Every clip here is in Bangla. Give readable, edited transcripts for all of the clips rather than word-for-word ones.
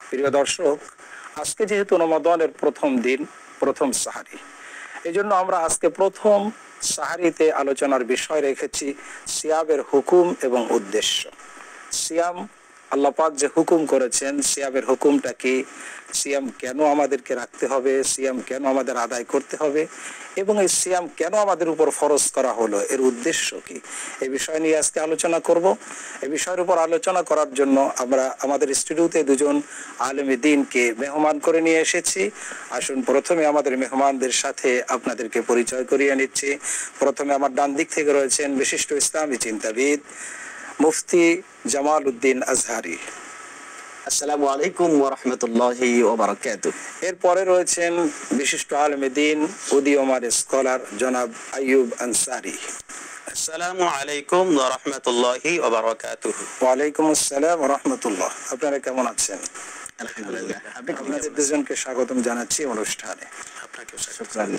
প্রিয় দর্শক, আজকে যেহেতু রমাদানের প্রথম দিন, প্রথম সাহারি, এই জন্য আমরা আজকে প্রথম সাহারিতে আলোচনার বিষয় রেখেছি সিয়ামের হুকুম এবং উদ্দেশ্য। সিয়াম, আল্লাহ পাক যে হুকুম করেছেন, সিয়ামের হুকুমটা কি, সিয়াম কেন আমাদেরকে রাখতে হবে, সিয়াম কেন আমাদের আদায় করতে হবে, এবং এই সিয়াম কেন আমাদের উপর ফরজ করা হলো, এর উদ্দেশ্য কি, এই বিষয় নিয়ে আজকে আলোচনা করব। এই বিষয়ের উপর আলোচনা করার জন্য আমরা আমাদের স্টুডিওতে দুজন আলেমে দ্বীনকে মেহমান করে নিয়ে এসেছি। আসুন প্রথমে আমাদের মেহমানদের সাথে আপনাদেরকে পরিচয় করিয়ে নিচ্ছি। প্রথমে আমার ডান দিক থেকে রয়েছেন বিশিষ্ট ইসলামী চিন্তাবিদ মুফতি জামাল উদ্দিন আজহারি। আসসালামু আলাইকুম ওয়া রাহমাতুল্লাহি ওয়া বারাকাতুহু। এরপরে রয়েছেন বিশিষ্ট আলেমে দ্বীন উদীয়মান স্কলার জনাব আইয়ুব আনসারী। আসসালামু আলাইকুম ওয়া রাহমাতুল্লাহি ওয়া বারাকাতুহু। ওয়ালাইকুম আসসালাম ওয়া রাহমাতুল্লাহ। আপনারা কেমন আছেন? আলহামদুলিল্লাহ। আপনাদের দুজনকে স্বাগতম জানাচ্ছি অনুষ্ঠানে। আপনাকে শুকরান।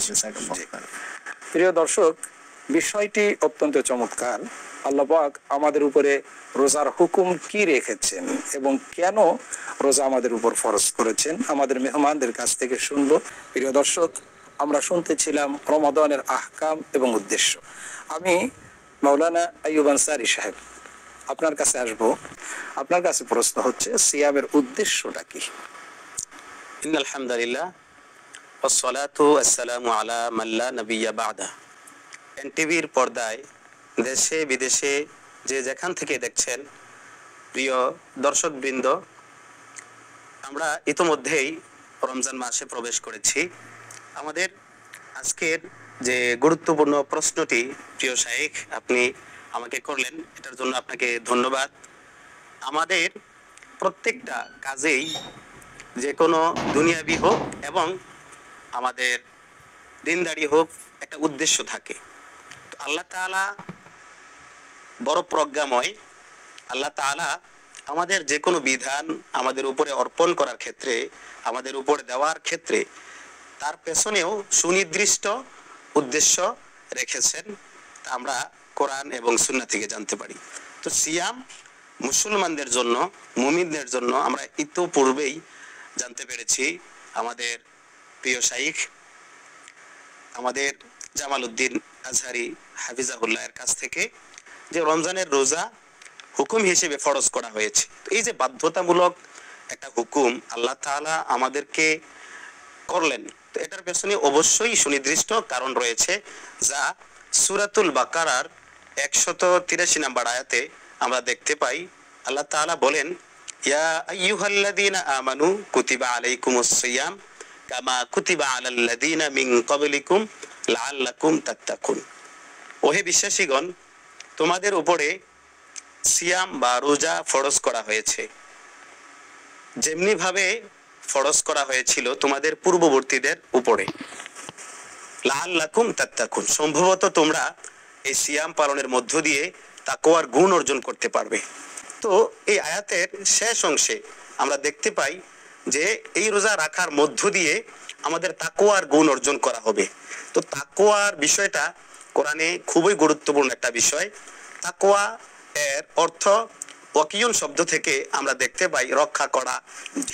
প্রিয় দর্শক, বিষয়টি অত্যন্ত চমৎকার। আল্লাহ পাক আমাদের উপরে রোজার হুকুম কি রেখেছেন এবং কেন রোজা আমাদের উপর ফরজ করেছেন, আমাদের মেহমানদের কাছ থেকে শুনবো। প্রিয় দর্শক, আমরা শুনতেছিলাম রমাদানের আহকাম এবং উদ্দেশ্য। আমি মাওলানা আইয়ুব আনসারী সাহেব আপনার কাছে আসবো। আপনার কাছে প্রশ্ন হচ্ছে, সিয়ামের উদ্দেশ্যটা কি? ইন্নাল হামদুলিল্লাহ ওয়াস সালাতু ওয়াসসালামু আলা মান লা নাবিয়্যা বা'দা। এনটিভির পর্দায় দেশে বিদেশে যে যেখান থেকে দেখছেন প্রিয় দর্শকবৃন্দ, আমরা ইতোমধ্যেই রমজান মাসে প্রবেশ করেছি। আমাদের আজকের যে গুরুত্বপূর্ণ প্রশ্নটি প্রিয় শাইখ আপনি আমাকে করলেন, এটার জন্য আপনাকে ধন্যবাদ। আমাদের প্রত্যেকটা কাজেই, যে কোনো দুনিয়াবি হোক এবং আমাদের দিনদারি হোক, একটা উদ্দেশ্য থাকে। তো আল্লাহ তাআলা বড় প্রজ্ঞাময়। আল্লাহ তাআলা আমাদের যে কোনো বিধান আমাদের উপরে অর্পণ করার ক্ষেত্রে, আমাদের উপরে দেওয়ার ক্ষেত্রে তার পেছনেও সুনির্দিষ্ট উদ্দেশ্য রেখেছেন। আমরা কোরআন এবং সুন্নাহ থেকে জানতে পারি। তো সিয়াম মুসলমানদের জন্য, মুমিনদের জন্য আমরা ইতোপূর্বেই জানতে পেরেছি আমাদের প্রিয় শাইখ আমাদের জামাল উদ্দিন আজহারি হাফিজাহুল্লাহর কাছ থেকে, যে রমজানের রোজা হুকুম হিসেবে ফরজ করা হয়েছে। এই যে বাধ্যতামূলক একটা হুকুম আল্লাহ তাআলা আমাদেরকে করলেন, তো এটার পেছনে অবশ্যই সুনির্দিষ্ট কারণ রয়েছে, যা সূরাতুল বাকারার 183 নম্বর আয়াতে আমরা দেখতে পাই। আল্লাহ তাআলা বলেন, ইয়া আইয়ুহাল্লাযীনা আমানু কুতিবা আলাইকুমুস সিয়াম কামা কুতিবা আলাল্লাযীনা মিন ক্বাবলিকুম লাআল্লাকুম তাত্তাকুন। ওহে বিশ্বাসীগণ, তোমাদের উপরে সিয়াম বা রোজা ফরজ করা হয়েছে, যেমনি ভাবে ফরজ করা হয়েছিল তোমাদের পূর্ববর্তীদের উপরে। লাআল্লাকুম তাত্তাকুন, সম্ভবত তোমরা এই সিয়াম পালনের মধ্য দিয়ে তাকওয়ার গুণ অর্জন করতে পারবে। তো এই আয়াতের শেষ অংশে আমরা দেখতে পাই যে এই রোজা রাখার মধ্য দিয়ে আমাদের তাকওয়ার গুণ অর্জন করা হবে। তো তাকওয়ার বিষয়টা কোরআনে খুবই গুরুত্বপূর্ণ একটা বিষয়। তাকওয়া এর অর্থ ওয়াকিয়ুন শব্দ থেকে আমরা দেখতে পাই রক্ষা করা,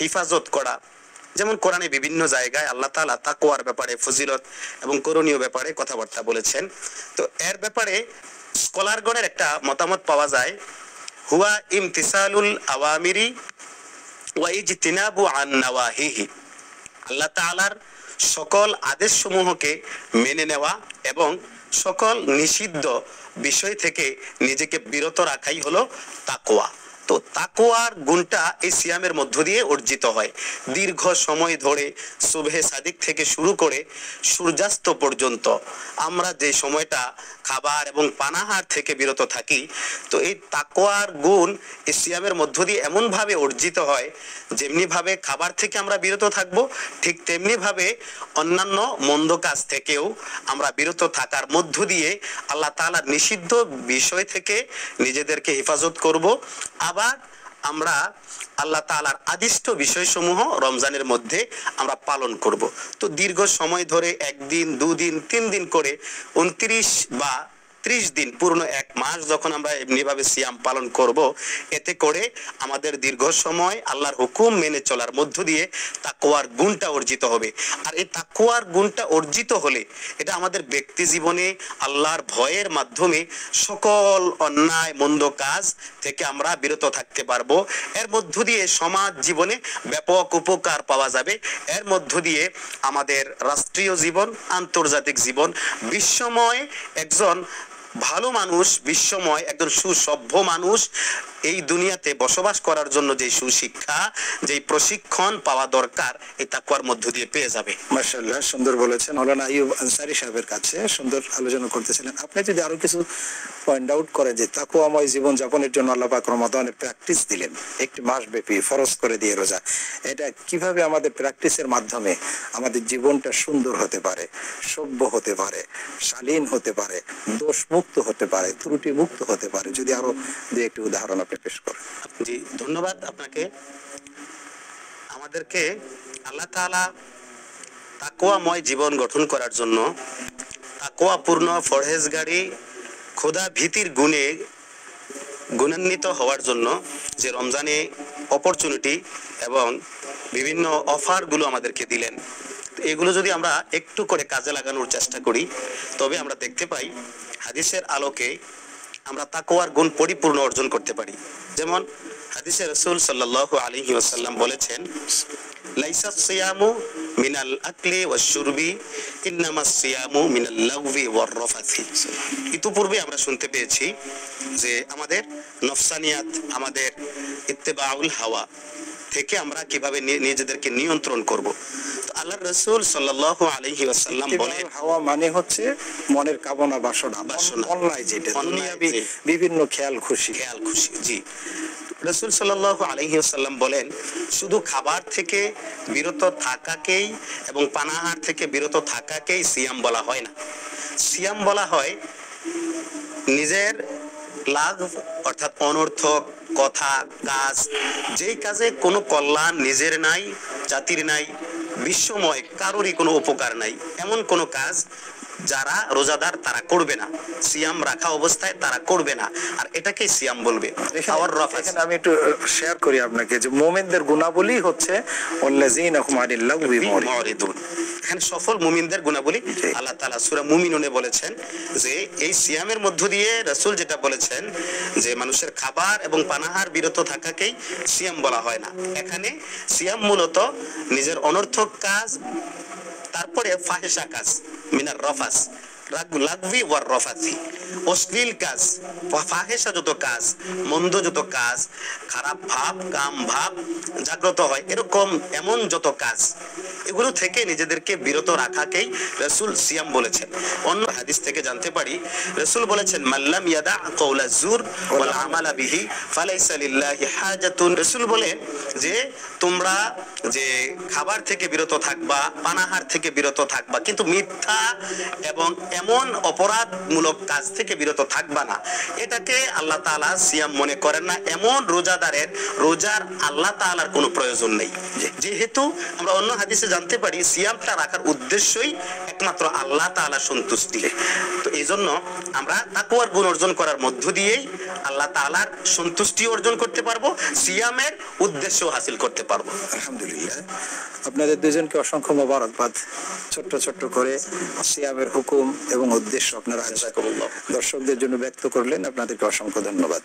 হিফাজত করা। যেমন কোরআনে বিভিন্ন জায়গায় আল্লাহ তাআলা তাকওয়ার ব্যাপারে, ফজিলত এবং করণীয় ব্যাপারে কথাবার্তা বলেছেন। তো এর ব্যাপারে স্কলারগণের একটা মতামত পাওয়া যায়, হুয়া ইমতিসালুল আওয়ামিরি ওয়া ইজতিনাবু আন নাওয়াহিহি। আল্লাহ তাআলার সকল আদেশসমূহকে মেনে নেওয়া এবং সকল নিষিদ্ধ বিষয় থেকে নিজেকে বিরত রাখাই হলো তাকওয়া। তো তাকওয়ার গুণটা এই সিয়ামের মধ্য দিয়ে অর্জিত হয়। দীর্ঘ সময় ধরে সুবহে সাদিক থেকে শুরু করে সূর্যাস্ত পর্যন্ত আমরা যে সময়টা খাবার এবং পানাহার থেকে বিরত থাকি, তো এই তাকওয়ার গুণ এই সিয়ামের মধ্য দিয়ে এমনভাবে অর্জিত হয়, যেমনিভাবে খাবার থেকে আমরা বিরত থাকবো, ঠিক তেমনিভাবে অন্যান্য মন্দ কাজ থেকেও আমরা বিরত থাকার মধ্য দিয়ে আল্লাহ তাআলার নিষিদ্ধ বিষয় থেকে নিজেদেরকে হেফাজত করব। আবার আমরা আল্লাহ তাআলার আদিষ্ট বিষয়সমূহ রমজানের মধ্যে আমরা পালন করব। তো দীর্ঘ সময় ধরে, একদিন, দুদিন, 3 দিন করে 29 বা 30 দিন পূর্ণ 1 মাস যখন আমরা এমনিভাবে সিয়াম পালন করব, এতে করে আমাদের দীর্ঘ সময় আল্লাহর হুকুম মেনে চলার মধ্য দিয়ে তাকওয়ার গুণটা অর্জিত হবে। আর এই তাকওয়ার গুণটা অর্জিত হলে এটা আমাদের ব্যক্তি জীবনে আল্লাহর ভয়ের মাধ্যমে সকল অন্যায় মন্দ কাজ থেকে আমরা বিরত থাকতে পারবো। এর মধ্য দিয়ে সমাজ জীবনে ব্যাপক উপকার পাওয়া যাবে। এর মধ্য দিয়ে আমাদের রাষ্ট্রীয় জীবন, আন্তর্জাতিক জীবন, বিশ্বময় একজন ভালো মানুষ, বিশ্বময় একজন সুসভ্য মানুষ এই দুনিয়াতে বসবাস করার জন্য যে সুশিক্ষা, যে প্রশিক্ষণ পাওয়া দরকার, এই তাকওয়ার মধ্য দিয়ে পেয়ে যাবে। মাশাআল্লাহ, সুন্দর বলেছেন। মাওলানা আইয়ুব আনসারী সাহেবের কাছে সুন্দর আলোচনা করতেছিলেন। আপনি যদি আরো কিছু পয়েন্ট আউট করেন যে তাকওয়াময় জীবন যাপনের জন্য আল্লাহ পাক রমাদানের প্র্যাকটিস দিলেন, একটি মাস ব্যাপী ফরজ করে দিয়ে রোজা, এটা কিভাবে আমাদের প্র্যাকটিসের মাধ্যমে আমাদের জীবনটা সুন্দর হতে পারে, সভ্য হতে পারে, শালীন হতে পারে, দোষ মুক্ত হতে পারে, ত্রুটি মুক্ত হতে পারে, যদি আরো দুই একটি উদাহরণ আপনি পেশ করেন। জি, ধন্যবাদ আপনাকে। আমাদেরকে আল্লাহ তাআলা তাকওয়াময় জীবন গঠন করার জন্য, তাকওয়াপূর্ণ পরহেজগারী, খোদা ভীতির গুণে গুণান্বিত হওয়ার জন্য যে রমজানে অপরচুনিটি এবং বিভিন্ন অফারগুলো আমাদেরকে দিলেন, এগুলো যদি আমরা একটু করে কাজে লাগানোর চেষ্টা করি, তবে আমরা দেখতে পাই হাদিসের আলোকে আমরা তাকওয়ার গুণ পরিপূর্ণ অর্জন করতে পারি। যেমন হাদিসে রাসূল সাল্লাল্লাহু আলাইহি ওয়াসাল্লাম বলেছেন, লাইসা সিয়ামু মিনাল আকলি ওয়াশ শুরবি ইন্নামাস সিয়ামু মিনাল লাগবি ওয়ার রাফাথি। ইতিপূর্বে আমরা শুনতে পেয়েছি যে আমাদের নফসানিয়াত, আমাদের ইত্তেবাউল হাওয়া থেকে আমরা কিভাবে নিজেদেরকে নিয়ন্ত্রণ করব। তো আল্লাহর রাসূল সাল্লাল্লাহু আলাইহি ওয়াসাল্লাম বলেন, হাওয়া মানে হচ্ছে মনের কামনা বাসনা, অন্যায় যেটা দুনিয়াবি বিভিন্ন খেয়াল খুশি। জি, রাসূল সাল্লাল্লাহু আলাইহি ওয়াসাল্লাম বলেন, শুধু খাবার থেকে বিরত থাকাকেই এবং পানাহার থেকে বিরত থাকাকেই সিয়াম বলা হয় না। সিয়াম বলা হয় নিজের লাভ, অর্থাৎ অনর্থক কথা, কাজ, যেই কাজে কোনো কল্যাণ নিজের নাই, জাতির নাই, বিশ্বময় কারোরই কোনো উপকার নাই, এমন কোনো কাজ যারা রোজাদার তারা করবে না, সিয়াম রাখা অবস্থায় তারা করবে না, আর এটাকেই সিয়াম বলবে। এখানে আমি একটু শেয়ার করি আপনাকে যে মুমিনদের গুণাবলী হচ্ছে ওয়াল্লাযীনা হুম আনিল লাগবি মুরিদুন। এখানে সফল মুমিনদের গুণাবলী আল্লাহ তাআলা সূরা মুমিনুনে বলেছেন যে এই সিয়ামের মধ্য দিয়ে রাসূল যেটা বলেছেন যে মানুষের খাবার এবং পানাহার বিরত থাকাকেই সিয়াম বলা হয় না। এখানে সিয়াম মূলত নিজের অনর্থক কাজ, তারপরে ফাহিশা কাজ, মিনার রফাস, লাগবি ওয়ার রফাথি, অশ্লীল কাজ, ফাহিশা যত কাজ, মন্দ যত কাজ, খারাপ ভাব, কাম ভাব জাগ্রত হয়, এরকম এমন যত কাজ, এগুলো থেকে নিজেদেরকে বিরত রাখাকেই রাসূল সিয়াম বলেছেন। অন্য হাদিস থেকে জানতে পারি রাসূল বলেছেন, মাল্লাম ইয়াদা কওলা যুর ওয়াল আমালা বিহি ফালাইসা লিল্লাহি হাজাতুন। রাসূল বলেন যে তোমরা যে খাবার থেকে বিরত থাকবা, পানাহার থেকে বিরত থাকবা, কিন্তু মিথ্যা এবং এমন অপরাধমূলক কাজ থেকে বিরত থাকবা না, এটাকে আল্লাহ তাআলা সিয়াম মনে করেন না। এমন রোজাদারের রোজার আল্লাহ তাআলার কোনো প্রয়োজন নেই। যেহেতু আমরা অন্য হাদিসে জানতে পারি সিয়ামটা রাখার উদ্দেশ্যই একমাত্র আল্লাহ তাআলার সন্তুষ্টি। তো এই জন্য আমরা তাকওয়ার গুণ অর্জন করার মধ্য দিয়েই আল্লাহ তাআলার সন্তুষ্টি অর্জন করতে পারবো, সিয়ামের উদ্দেশ্য হাসিল করতে পারবো। আলহামদুলিল্লাহ, আপনাদের দুজনকে অসংখ্য মোবারকবাদ। ছোট্ট ছোট্ট করে সিয়ামের হুকুম এবং উদ্দেশ্য আপনারা দর্শকদের জন্য ব্যক্ত করলেন, আপনাদেরকে অসংখ্য ধন্যবাদ।